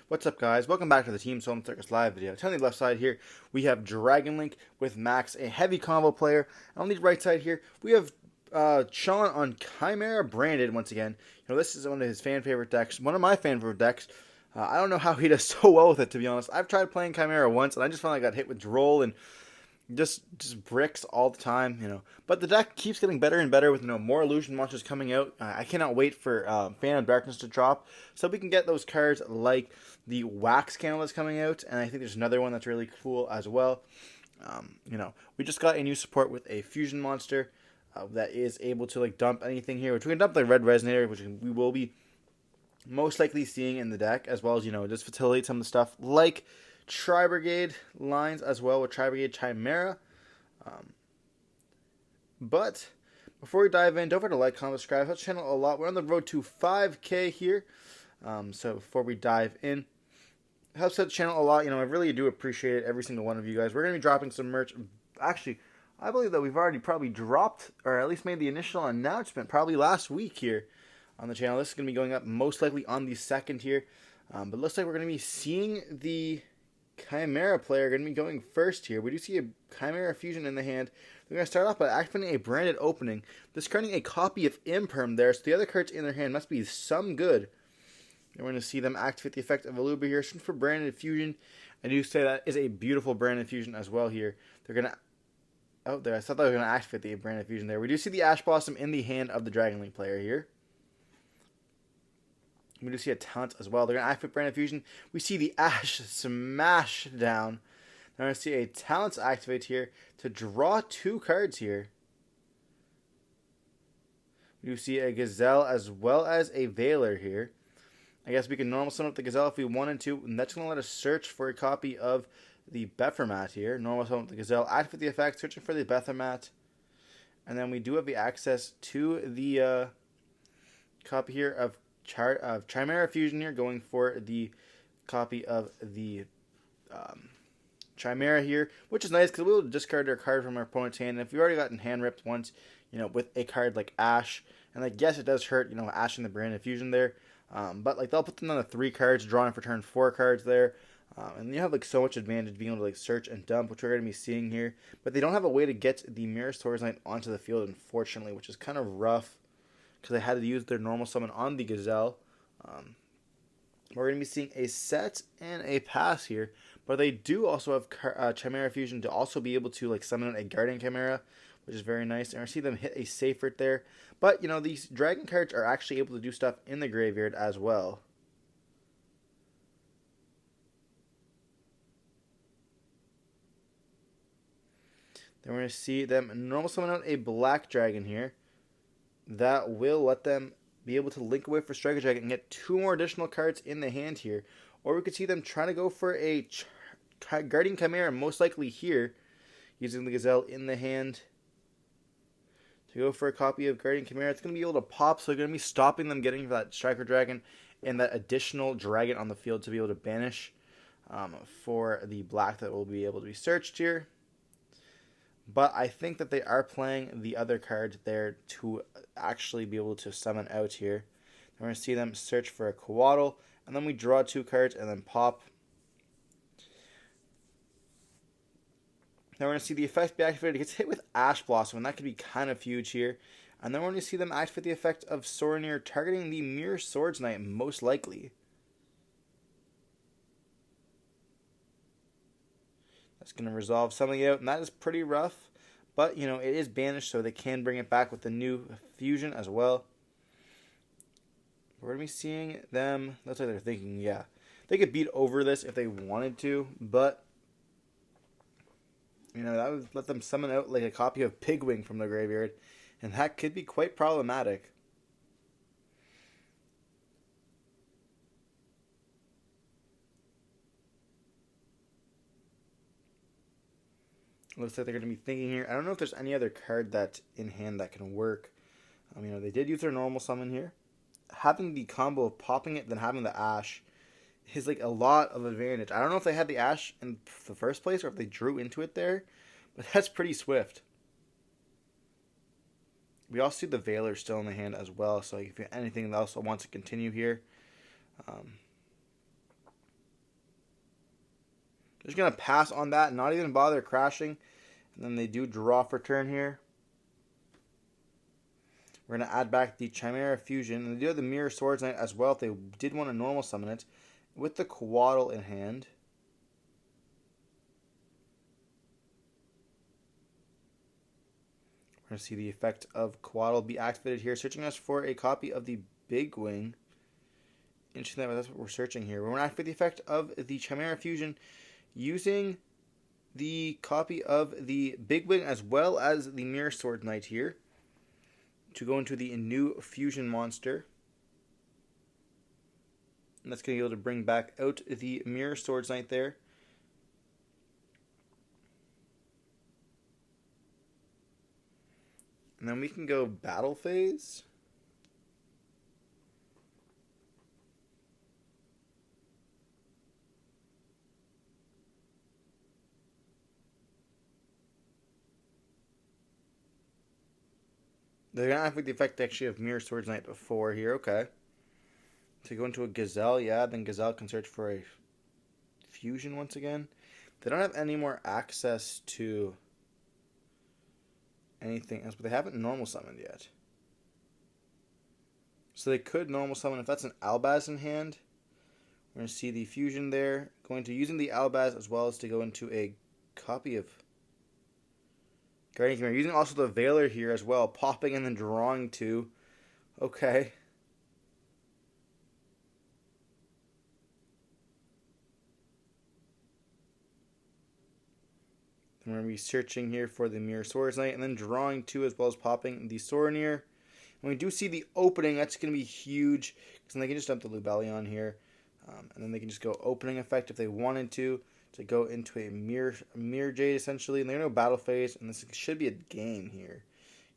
What's up, guys? Welcome back to the Team Solemn Circus live video. On the left side here, we have Dragon Link with Max, a heavy combo player. And on the right side here, we have Sean on Chimera branded once again. This is one of his fan favorite decks, one of my fan favorite decks. I don't know how he does so well with it, to be honest. I've tried playing Chimera once, and I just finally got hit with Duel and just bricks all the time, But the deck keeps getting better and better with, more illusion monsters coming out. I cannot wait for Fan of Darkness to drop, so we can get those cards like the Wax Candle that's coming out, and I think there's another one that's really cool as well. We just got a new support with a fusion monster that is able to dump anything here, which we can dump the Red Resonator, which we will be most likely seeing in the deck, as well as just facilitate some of the stuff like Tri-Brigade lines as well with Tri-Brigade Chimera. But before we dive in, don't forget to like, comment, subscribe. Help the channel a lot. We're on the road to 5K here. So before we dive in, it helps out the channel a lot. I really do appreciate it, every single one of you guys. We're going to be dropping some merch. Actually, I believe that we've already probably dropped, or at least made the initial announcement probably last week here on the channel. This is going to be going up most likely on the 2nd here. But it looks like we're going to be seeing the Chimera player going to be going first here. We do see a Chimera fusion in the hand. We're going to start off by activating a branded opening, discarding a copy of Imperm there, so the other cards in their hand must be some good. And we're going to see them activate the effect of Aluba here, searching for branded fusion. I do say that is a beautiful branded fusion as well here. They're going to... Oh, there. I thought they were going to activate the branded fusion there. We do see the Ash Blossom in the hand of the Dragon Link player here. We do see a talent as well. They're going to activate Branded Fusion. We see the Ash smash down. They're going to see a talent activate here to draw 2 cards here. We do see a Gazelle as well as a Veiler here. I guess we can normal summon up the Gazelle if we wanted to, and that's going to let us search for a copy of the Bephermat here. Normal summon up the Gazelle, activate the effect, searching for the Bephermat. And then we do have the access to the copy here of Chimera Fusion here, going for the copy of the Chimera here, which is nice because we'll discard our card from our opponent's hand. And if we've already gotten hand ripped once, with a card like Ash, and yes, it does hurt, Ash in the Branded Fusion there, but they'll put them on the 3 cards, drawing for turn 4 cards there, and you have so much advantage being able to search and dump, which we're going to be seeing here. But they don't have a way to get the Mirror Swords Knight onto the field, unfortunately, which is kind of rough, because they had to use their normal summon on the Gazelle. We're going to be seeing a set and a pass here, but they do also have Chimera Fusion to also be able to summon a Guardian Chimera, which is very nice. And I see them hit a Safer there, but these Dragon cards are actually able to do stuff in the graveyard as well. Then we're going to see them normal summon out a Black Dragon here. That will let them be able to link away for Striker Dragon and get 2 more additional cards in the hand here. Or we could see them trying to go for a Guardian Chimera, most likely here, using the Gazelle in the hand to go for a copy of Guardian Chimera. It's going to be able to pop, so they're going to be stopping them getting that Striker Dragon and that additional dragon on the field to be able to banish for the black that will be able to be searched here. But I think that they are playing the other cards there to actually be able to summon out here. Then we're going to see them search for a Coatl, and then we draw 2 cards and then pop. Now we're going to see the effect be activated. It gets hit with Ash Blossom, and that could be kind of huge here. And then we're going to see them activate the effect of Sorenir, targeting the Mirror Swords Knight, most likely. That's going to resolve something out, and that is pretty rough. But, it is banished, so they can bring it back with the new fusion as well. We're going to be seeing them, looks like they're thinking, yeah, they could beat over this if they wanted to, but, that would let them summon out a copy of Pigwing from the graveyard, and that could be quite problematic. Looks like they're going to be thinking here. I don't know if there's any other card that's in hand that can work. They did use their normal summon here. Having the combo of popping it, then having the Ash is a lot of advantage. I don't know if they had the Ash in the first place or if they drew into it there, but that's pretty swift. We also see the Veiler still in the hand as well, so if anything else wants to continue here. Just going to pass on that, not even bother crashing. And then they do draw for turn here. We're going to add back the Chimera Fusion. And they do have the Mirror Swords Knight as well if they did want to normal summon it. With the Quaddle in hand. We're going to see the effect of Quaddle be activated here. Searching us for a copy of the Big Wing. Interesting that that's what we're searching here. We're going to activate the effect of the Chimera Fusion using the copy of the Big Wing as well as the Mirror Sword Knight here to go into the new Fusion monster. And that's going to be able to bring back out the Mirror Swords Knight there. And then we can go Battle Phase. They're going to activate the effect actually of Mirror Swords Knight before here. Okay. To go into a Gazelle, yeah, then Gazelle can search for a Fusion once again. They don't have any more access to anything else, but they haven't normal summoned yet. So they could normal summon if that's an Albaz in hand. We're going to see the Fusion there. Going to using the Albaz as well as to go into a copy of Guardian Chimera. Using also the Veiler here as well. Popping and then drawing 2. Okay. Then we're going to be searching here for the Mirror Swords Knight. And then drawing 2 as well as popping the Sorenir. And we do see the opening. That's going to be huge. Because then they can just dump the Lubellion here. And then they can just go opening effect if they wanted to go into a mirror Jade essentially. And they're going to go battle phase, and this should be a game here.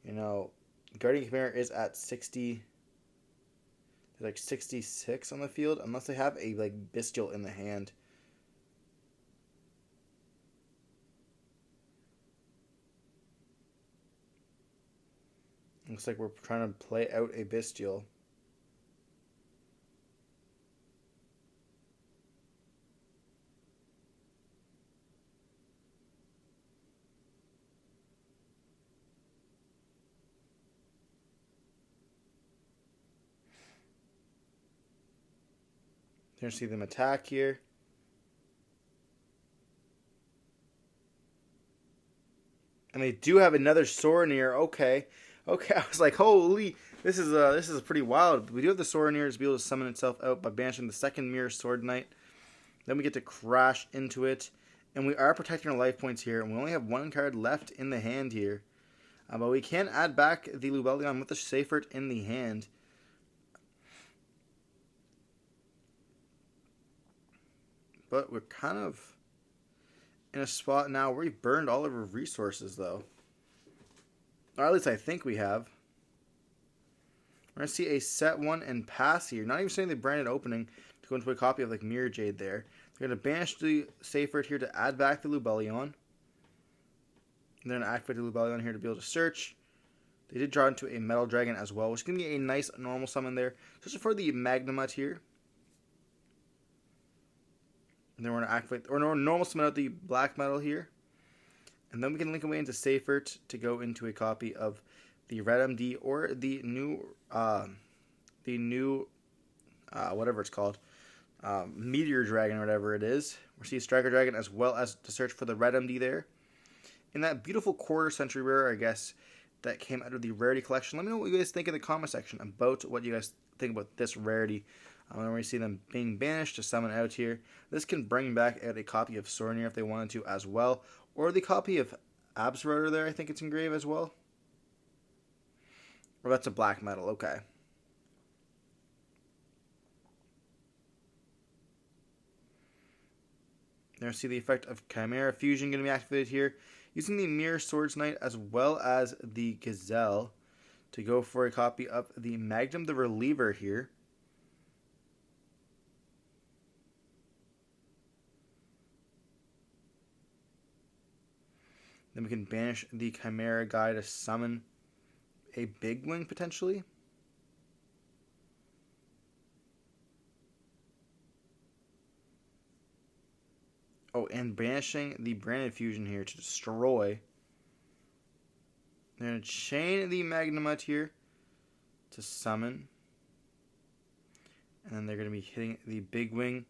You know, Guardian Chimera is at 60, like 66 on the field, unless they have a like Bestial in the hand. Looks like we're trying to play out a Bestial. You're going to see them attack here. And they do have another Sorenir. Okay. Okay, I was like, holy, this is pretty wild. We do have the Sorenir to be able to summon itself out by banishing the second Mirror Sword Knight. Then we get to crash into it. And we are protecting our life points here. And we only have one card left in the hand here. But we can add back the Lubellion with the Seifert in the hand. But we're kind of in a spot now where we've burned all of our resources, though. Or at least I think we have. We're going to see a set 1 and pass here. Not even saying the branded opening to go into a copy of like Mirror Jade there. They're going to banish the Seifert here to add back the Lubellion. They're going to activate the Lubellion here to be able to search. They did draw into a Metal Dragon as well, which is going to be a nice normal summon there. Just for the Magnemite here. And then we're going to activate, or normal summon out the Black Metal here. And then we can link away into Seifert to go into a copy of the Red MD or the new whatever it's called, Meteor Dragon or whatever it is. We're seeing Striker Dragon as well as to search for the Red MD there. In that beautiful quarter century rare, I guess, that came out of the Rarity Collection. Let me know what you guys think in the comment section about what you guys think about this rarity. When we see them being banished to summon out here, this can bring back out a copy of Sorenir if they wanted to as well, or the copy of Absroder there, I think it's engraved as well. Or that's a black metal, okay. There, see the effect of Chimera Fusion going to be activated here, using the Mirror Swords Knight as well as the Gazelle to go for a copy of the Magnum the Reliever here. Then we can banish the Chimera guy to summon a Big Wing, potentially. Oh, and banishing the Branded Fusion here to destroy. They're going to chain the Magnemite here to summon. And then they're going to be hitting the Big Wing.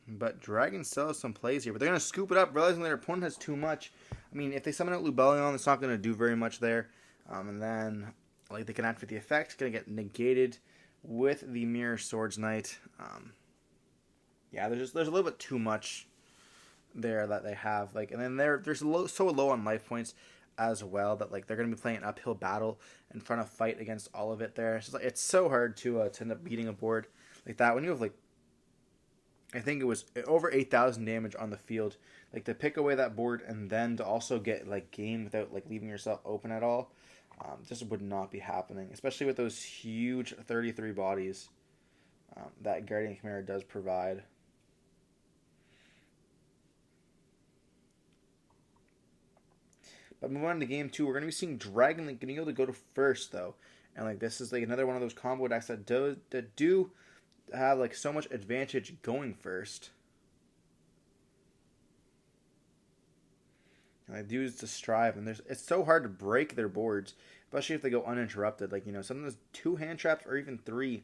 But Dragon still has some plays here. But they're going to scoop it up, realizing their opponent has too much. I mean, if they summon out Lubellion, it's not going to do very much there. And then, like, they can activate the effect. It's going to get negated with the Mirror Swords Knight. Yeah, there's a little bit too much there that they have. Like, and then they're so low on life points as well that, like, they're going to be playing an uphill battle and trying to fight against all of it there. It's just, like, it's so hard to end up beating a board like that when you have, like, I think it was over 8,000 damage on the field. Like, to pick away that board and then to also get, like, game without, like, leaving yourself open at all, just would not be happening. Especially with those huge 33 bodies that Guardian Chimera does provide. But moving on to game 2, we're going to be seeing Dragon Link getting able to go to first, though. And, like, this is, like, another one of those combo decks that do have, like, so much advantage going first. And they do is to strive, and it's so hard to break their boards, especially if they go uninterrupted. Like, you know, some of those 2 hand traps or even 3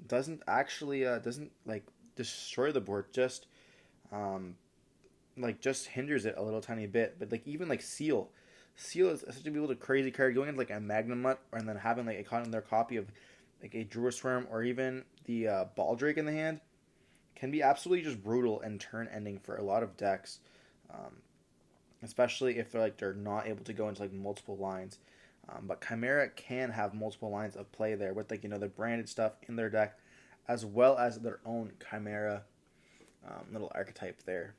doesn't actually like destroy the board, just just hinders it a little tiny bit. But, like, even like Seal is such a beautiful crazy card. Going into, like, a Magnemite and then having, like, their copy of, like, a Druisworm or even the Baldrake in the hand can be absolutely just brutal and turn ending for a lot of decks, especially if they're not able to go into, like, multiple lines. But Chimera can have multiple lines of play there with, like, you know, the branded stuff in their deck as well as their own Chimera little archetype there.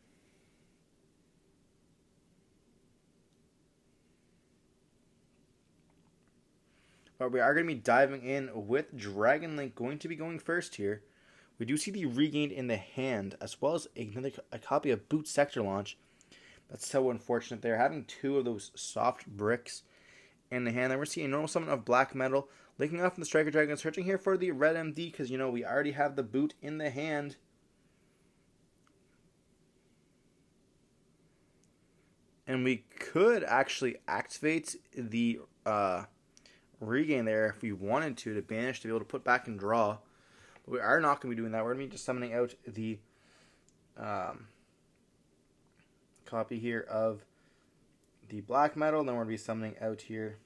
But we are going to be diving in with Dragon Link going to be going first here. We do see the Regained in the hand, as well as a copy of Boot Sector Launch. That's so unfortunate. They're having 2 of those soft bricks in the hand. Then we're seeing a normal summon of Black Metal. Linking off from the Striker Dragon, searching here for the Red MD, because, you know, we already have the Boot in the hand. And we could actually activate the Regain there if we wanted to banish to be able to put back and draw. But we are not going to be doing that. We're going to be just summoning out the copy here of the Black Metal. Then we're going to be summoning out here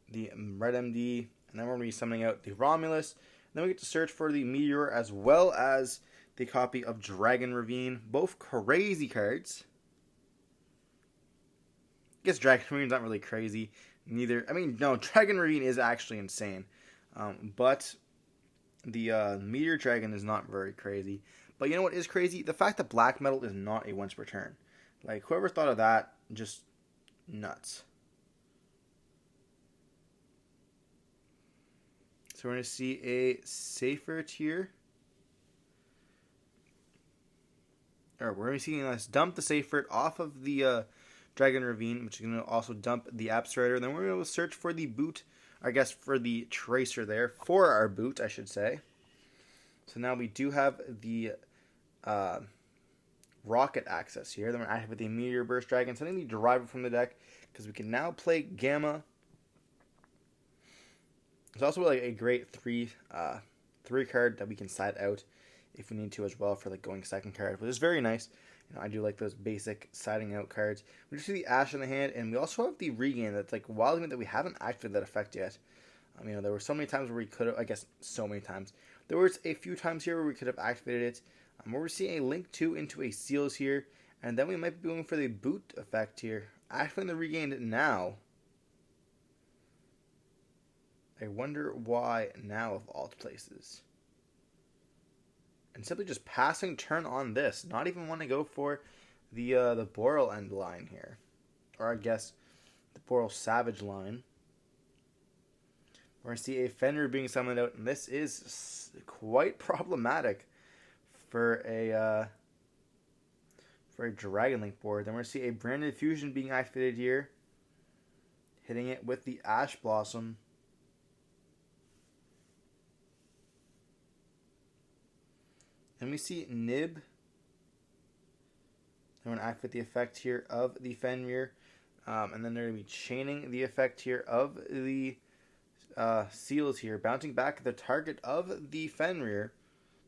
the Red MD. And then we're going to be summoning out the Romulus. And then we get to search for the Meteor as well as the copy of Dragon Ravine. Both crazy cards. I guess Dragon Ravine's not really crazy. Neither. I mean, no, Dragon Ravine is actually insane. But the Meteor Dragon is not very crazy. But you know what is crazy? The fact that Black Metal is not a once per turn. Like, whoever thought of that, just nuts. So we're going to see a safer tier. Or we're going to be seeing us dump the Safer off of the Dragon Ravine, which is going to also dump the Abstrator. Then we're going to search for the Boot, I guess for the Tracer there, for our Boot, I should say. So now we do have the Rocket access here. Then we're active with the Meteor Burst Dragon, sending the Driver from the deck, because we can now play Gamma. It's also like a great three card that we can side out if we need to as well for, like, going second card, which is very nice. You know, I do like those basic siding out cards. We just see the Ash in the hand, and we also have the Regain that's, like, wild that we haven't activated that effect yet. You know, there were so many times where we could have, I guess so many times. There was a few times here where we could have activated it. Where we're seeing a Link 2 into a Seals here, and then we might be going for the Boot effect here. Activating the Regain now. I wonder why now of all places. And simply just passing turn on this. Not even want to go for the Boral end line here. Or I guess the Boral Savage line. We're going to see a Fenrir being summoned out. And this is quite problematic for a Dragon Link board. Then we're going to see a Branded Fusion being activated here. hitting it with the Ash Blossom. Then we see Nib. I'm going to activate the effect here of the Fenrir. And then they're going to be chaining the effect here of the Seals here. Bouncing back the target of the Fenrir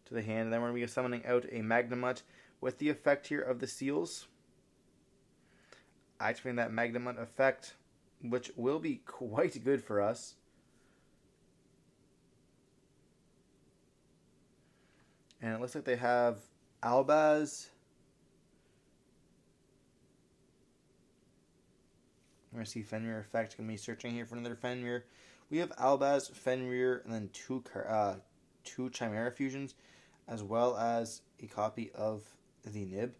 to the hand. And then we're going to be summoning out a Magnemite with the effect here of the Seals. Activating that Magnemite effect, which will be quite good for us. And it looks like they have Albaz. We're going to see Fenrir effect. Going to be searching here for another Fenrir. We have Albaz, Fenrir, and then two Chimera fusions, as well as a copy of the Nib.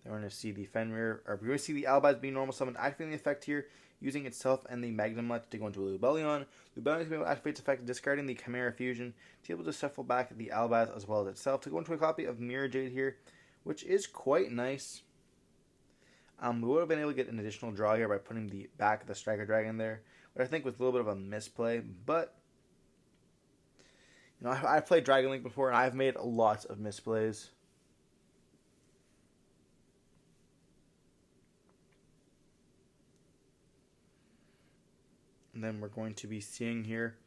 Then we're going to see the Fenrir, or we're going to see the Albaz being normal summoned, activating the effect here, using itself and the Magnemite to go into a Lubellion. Lubellion is going to be able to activate its effect, discarding the Chimera fusion, to be able to shuffle back the Albaz as well as itself, to go into a copy of Mirror Jade here, which is quite nice. We would have been able to get an additional draw here by putting the back of the Striker Dragon there, but I think was a little bit of a misplay. But you know, I've played Dragon Link before, and I've made lots of misplays. And then we're going to be seeing here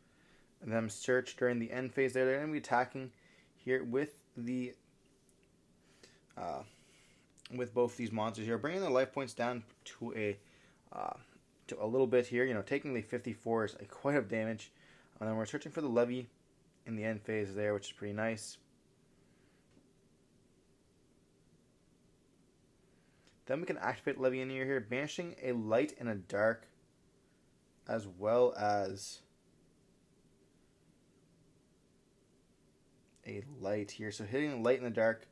them search during the end phase there. They're going to be attacking here with the with both these monsters here, bringing their life points down to a little bit here. You know, taking the 54 is quite a bit of damage. And then we're searching for the Levy in the end phase there, which is pretty nice. Then we can activate Levy in here, banishing a light and a dark, as well as a light here. So hitting a light in the dark,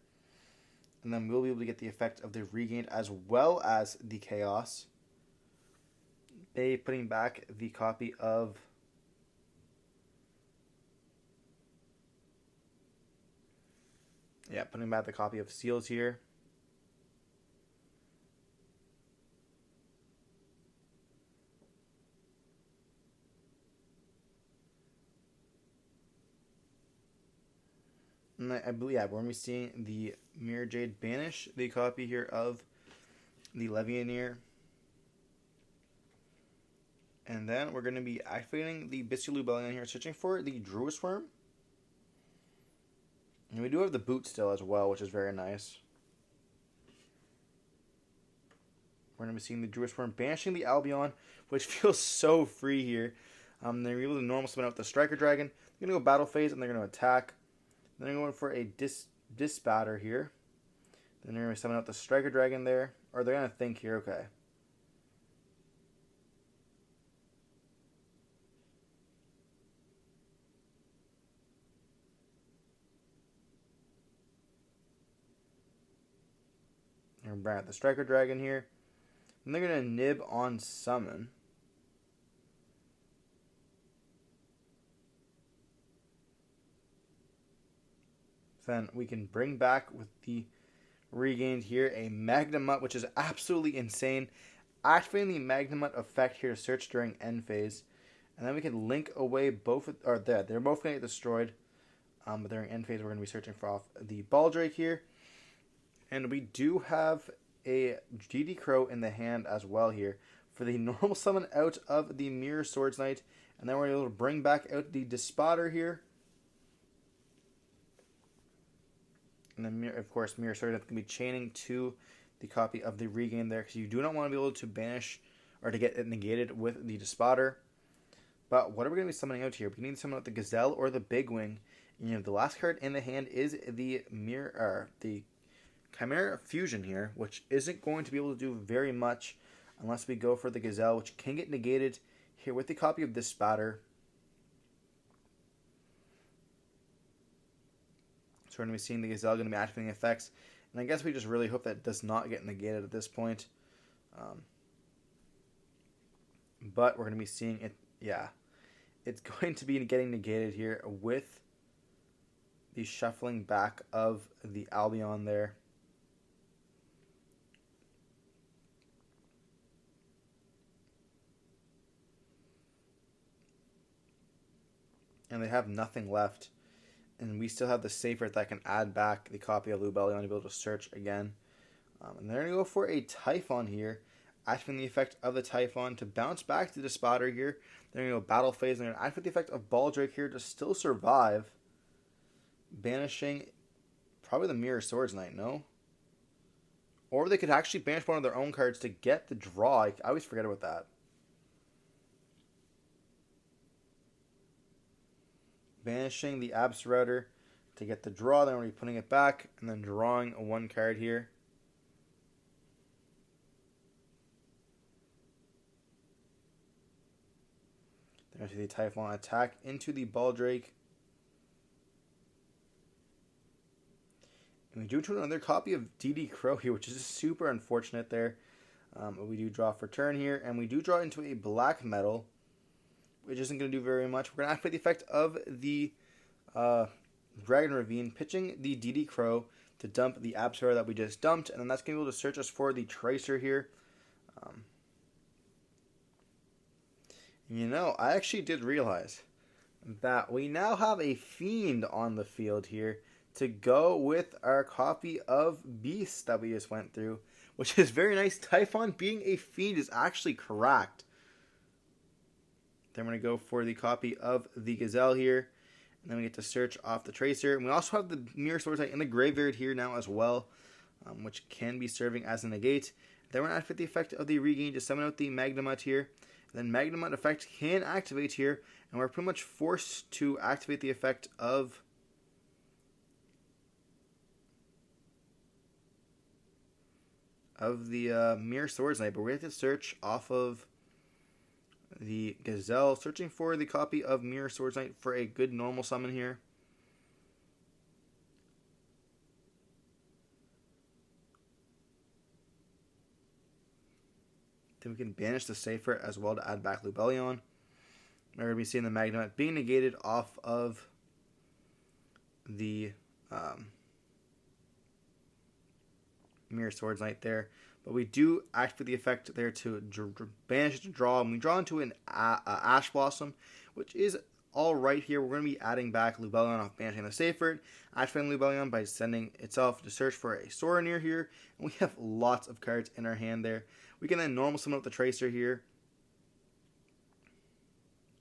and then we'll be able to get the effect of the regained as well as the chaos. Putting back the copy of putting back the copy of Seals here. And I believe, we're going to be seeing the Mirror Jade banish the copy here of the Levianeer. And then we're going to be activating the Biscuit Lubellion here, searching for the Druid Worm. And we do have the boot still as well, which is very nice. We're going to be seeing the Druid Worm banishing the Albion, which feels so free here. They're able to normal summon out the Striker Dragon. They're going to go battle phase, and they're going to attack. Then they're going for a Disbatter here. Then they're going to summon out the Striker Dragon there. Or they're going to think here, okay. They're going to bring out the Striker Dragon here. And they're going to nib on summon. Then we can bring back with the regained here a Magnemite, which is absolutely insane. Activating the Magnemite effect here to search during end phase. And then we can link away both, they're both going to get destroyed. But during end phase, we're going to be searching for off the Baldrake here. And we do have a GD Crow in the hand as well here for the normal summon out of the Mirror Swords Knight. And then we're able to bring back out the Dispotter here. And then, of course, Mirror Swords Knight can be chaining to the copy of the regain there, because you do not want to be able to banish or to get it negated with the Dispotter. But what are we going to be summoning out here? We need to summon out the Gazelle or the Big Wing. And, you know, the last card in the hand is the the Chimera Fusion here, which isn't going to be able to do very much unless we go for the Gazelle, which can get negated here with the copy of Dispotter. So we're going to be seeing the Gazelle going to be activating effects. And I guess we just really hope that it does not get negated at this point. But we're going to be seeing it, it's going to be getting negated here with the shuffling back of the Albion there. and they have nothing left. And we still have the Seyfert that can add back the copy of Lubellion to be able to search again. And they're going to go for a Typhon here, activating the effect of the Typhon to bounce back to the spotter here. They're going to go Battle Phase, and they're going to activate the effect of Baldrake here to still survive, banishing probably the Mirror Swords Knight, no? Or they could actually banish one of their own cards to get the draw. I always forget about that. Banishing the Absorouter to get the draw, then we're going to be putting it back, and then drawing a 1 card here. There's the Typhon attack into the Baldrake. And we do to another copy of DD Crow here, which is super unfortunate there. But we do draw for turn here, and we do draw into a black metal, which isn't going to do very much. We're going to activate the effect of the Dragon Ravine, pitching the DD Crow to dump the Absorber that we just dumped, and then that's going to be able to search us for the Tracer here. I actually did realize that we now have a Fiend on the field here to go with our copy of Beast that we just went through, which is very nice. Typhon being a Fiend is actually correct. Then we're going to go for the copy of the Gazelle here, and then we get to search off the Tracer. And we also have the Mirror Swords Knight in the graveyard here now as well, which can be serving as a negate. Then we're going to activate the effect of the Regain to summon out the Magnemite here. Then Magnemite effect can activate here, and we're pretty much forced to activate the effect of the Mirror Swords Knight, but we have to search off of the Gazelle, searching for the copy of Mirror Swords Knight for a good normal summon here. Then we can banish the Seyfert as well to add back Lubellion. We're going to be seeing the Magnemite being negated off of the Mirror Swords Knight there. But we do activate the effect there to banish it to draw. And we draw into an Ash Blossom, which is all right here. We're going to be adding back Lubellion off banishing the Seyfert, activating Lubellion by sending itself to search for a Sorenir here. And we have lots of cards in our hand there. We can then normal summon up the Tracer here.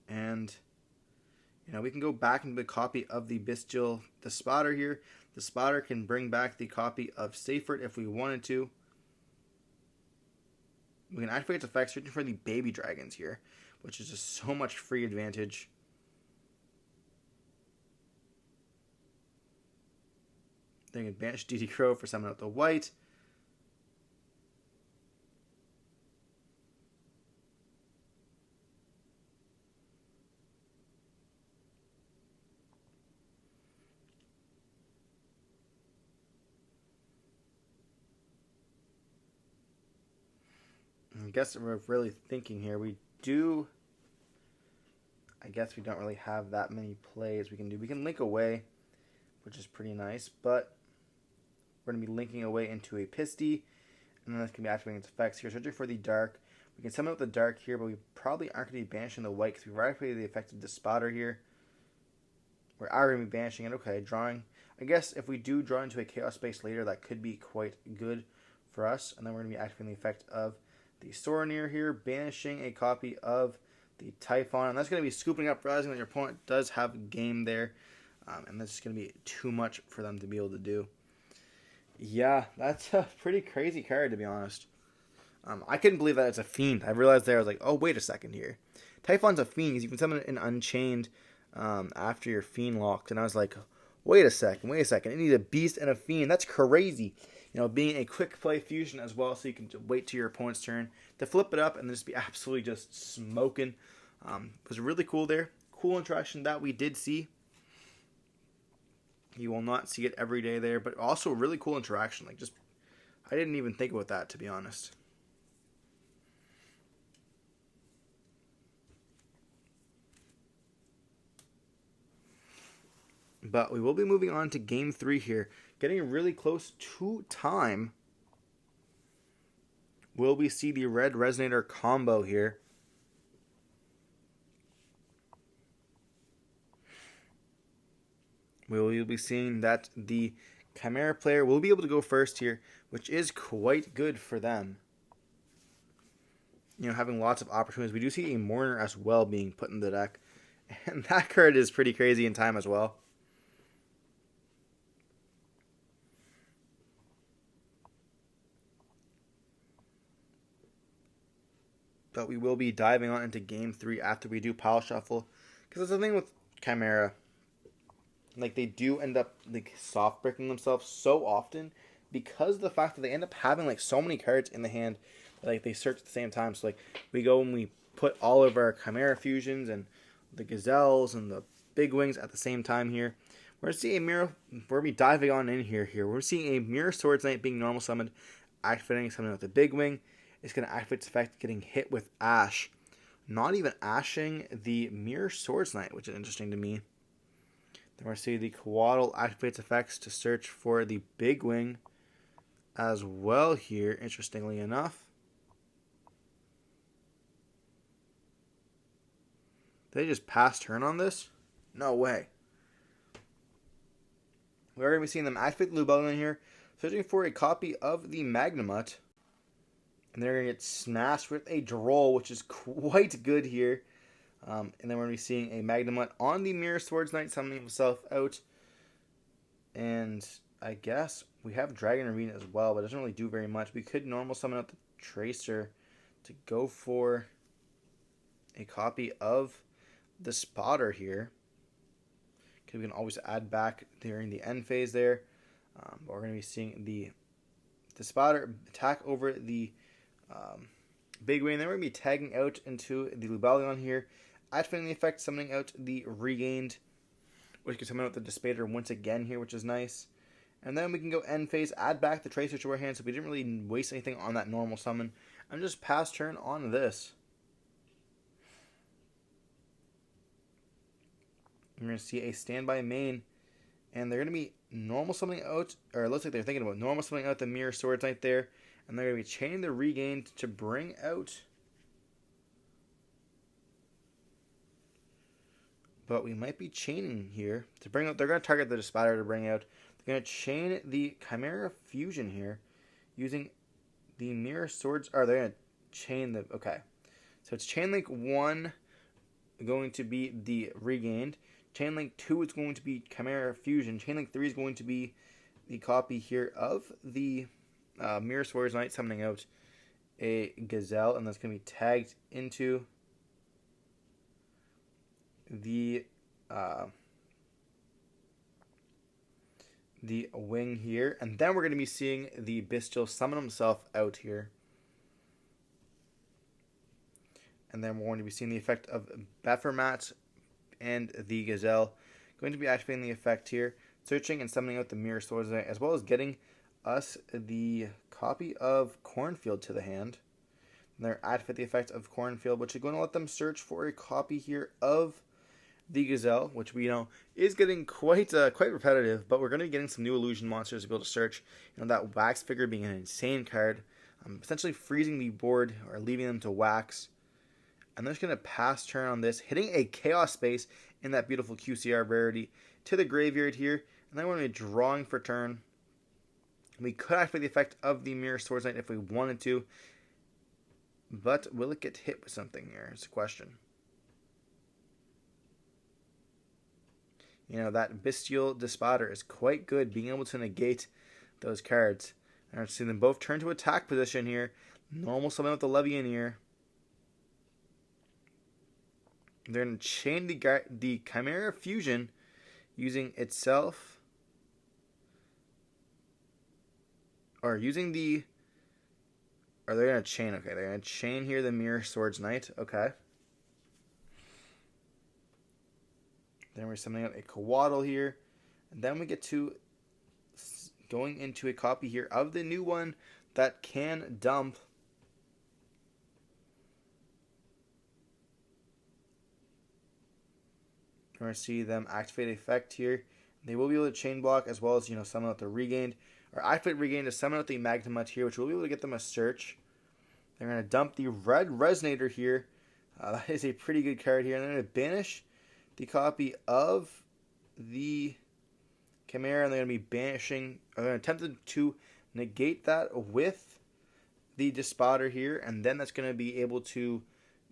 And, we can go back into the copy of the Bestial, the Spotter here. The Spotter can bring back the copy of Seyfert if we wanted to. We can activate its effects, searching for the Baby Dragons here, which is just so much free advantage. Then you can banish DD Crow for summoning out the white. I guess we're really thinking here. I guess we don't really have that many plays we can do. We can link away, which is pretty nice, but we're going to be linking away into a Pisty, and then that's going to be activating its effects here. Searching for the dark. We can summon out the dark here, but we probably aren't going to be banishing the white because we've activated the effect of the Spotter here. We are going to be banishing it. Okay, drawing. I guess if we do draw into a Chaos Space later, that could be quite good for us. And then we're going to be activating the effect of the Sorenir here, banishing a copy of the Typhon. And that's going to be scooping up, realizing that your opponent does have game there. And that's going to be too much for them to be able to do. Yeah, that's a pretty crazy card, to be honest. I couldn't believe that it's a Fiend. I realized there, I was like, oh, wait a second here. Typhon's a Fiend, because you can summon an Unchained after your Fiend locked. And I was like, wait a second. You need a Beast and a Fiend. That's crazy. Being a quick play fusion as well, so you can wait to your opponent's turn to flip it up and then just be absolutely just smoking. It was really cool there. Cool interaction that we did see. You will not see it every day there, but also a really cool interaction. I didn't even think about that, to be honest. But we will be moving on to Game 3 here. Getting really close to time. Will we see the Red Resonator combo here? we will be seeing that the Chimera player will be able to go first here, which is quite good for them. Having lots of opportunities. We do see a Mourner as well being put in the deck, and that card is pretty crazy in time as well. But we will be diving on into Game 3 after we do Pile Shuffle. Because that's the thing with Chimera. Like, they do end up soft breaking themselves so often because of the fact that they end up having so many cards in the hand that they search at the same time. So we go and we put all of our Chimera fusions and the Gazelles and the Big Wings at the same time here. We're going to see a Mirror. We're going to be diving on in here. We're seeing a Mirror Swords Knight being normal summoned, activating something with the Big Wing. It's going to activate its effect, getting hit with Ash. Not even ashing the Mirror Swords Knight, which is interesting to me. Then we're seeing the Coatl activates effects to search for the Big Wing as well here, interestingly enough. Did they just pass turn on this? No way. We're going to be seeing them activate the Lubellion here, searching for a copy of the Magnemite. And they're going to get smashed with a Droll, which is quite good here. And then we're going to be seeing a Magnemite on the Mirror Swords Knight, summoning himself out. And I guess we have Dragon Arena as well, but it doesn't really do very much. We could normal summon out the Tracer to go for a copy of the Spotter here. Because we can always add back during the end phase there. But we're going to be seeing the Spotter attack over the Big Wing. Then we're going to be tagging out into the Lubellion here, activating the effect, summoning out the Regained, which can summon out the Despater once again here, which is nice. And then we can go end phase, add back the Tracer to our hand, so we didn't really waste anything on that normal summon, and just pass turn on this. We're going to see a standby main, and they're going to be normal summoning out, or it looks like they're thinking about normal summoning out the Mirror Swords Knight there, and they're going to be chaining the Regained to bring out. But we might be chaining here to bring out. They're going to target the Despatter to bring out. They're going to chain the Chimera Fusion here using the Mirror Swords. Or they're going to chain the. Okay. So it's Chain Link 1 going to be the Regained. Chain Link 2 is going to be Chimera Fusion. Chain Link 3 is going to be the copy here of the Mirror Swords Knight, summoning out a Gazelle, and that's going to be tagged into the wing here. And then we're going to be seeing the Bestial summon himself out here. And then we're going to be seeing the effect of Bephermat and the Gazelle. Going to be activating the effect here, searching and summoning out the Mirror Swords Knight, as well as getting us the copy of Cornfield to the hand. And they're activate the effect of Cornfield, which is going to let them search for a copy here of the Gazelle, which we know is getting quite repetitive, but we're going to be getting some new illusion monsters to be able to search. That Wax Figure being an insane card, essentially freezing the board or leaving them to wax. And they're just going to pass turn on this, hitting a Chaos Space in that beautiful QCR rarity to the graveyard here. And then we're going to be drawing for turn. We could activate the effect of the Mirror Swords Knight if we wanted to, but will it get hit with something here? It's a question. That Bestial Despotter is quite good, being able to negate those cards. And we're seeing them both turn to attack position here. Normal summon with the Levianeer. They're going to chain the Chimera Fusion using itself. Or using the. Or they're going to chain. Okay, they're going to chain here the Mirror Swords Knight. Okay. Then we're summoning out a Coatl here. And then we get to going into a copy here of the new one that can dump. We're going to see them activate effect here. They will be able to chain block as well as, summon out the Regained. Or activate Regained to summon out the Magnemite here, which will be able to get them a search. They're going to dump the Red Resonator here. That is a pretty good card here. And they're going to banish the copy of the Chimera, and they're going to be banishing, attempting to negate that with the Despotter here, and then that's going to be able to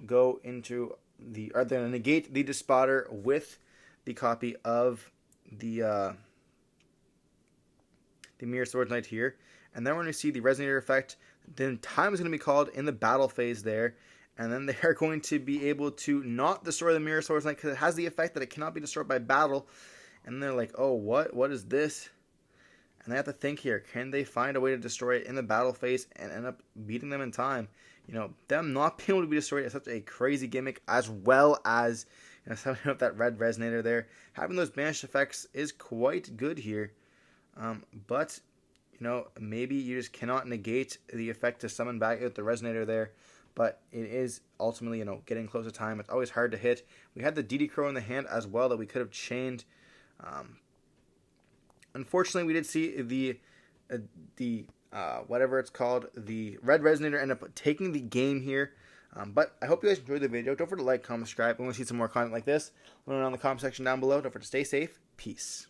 go into the, or they're going to negate the Despotter with the copy of the Mirror Swords Knight here, and then we're going to see the Resonator effect. Then time is going to be called in the battle phase there, and then they are going to be able to not destroy the Mirror Swords Knight because it has the effect that it cannot be destroyed by battle. And they're like, oh, what is this? And they have to think here, can they find a way to destroy it in the battle phase and end up beating them in time? You know, them not being able to be destroyed is such a crazy gimmick, as well as, you know, something with that red Resonator there. Having those banished effects is quite good here. But, you know, maybe you just cannot negate the effect to summon back out the Resonator there. But it is ultimately, you know, getting close to time. It's always hard to hit. We had the DD Crow in the hand as well that we could have chained. Unfortunately, we did see the whatever it's called, the red Resonator end up taking the game here. But I hope you guys enjoyed the video. Don't forget to like, comment, subscribe. We want to see some more content like this. Let me know in the comment section down below. Don't forget to stay safe. Peace.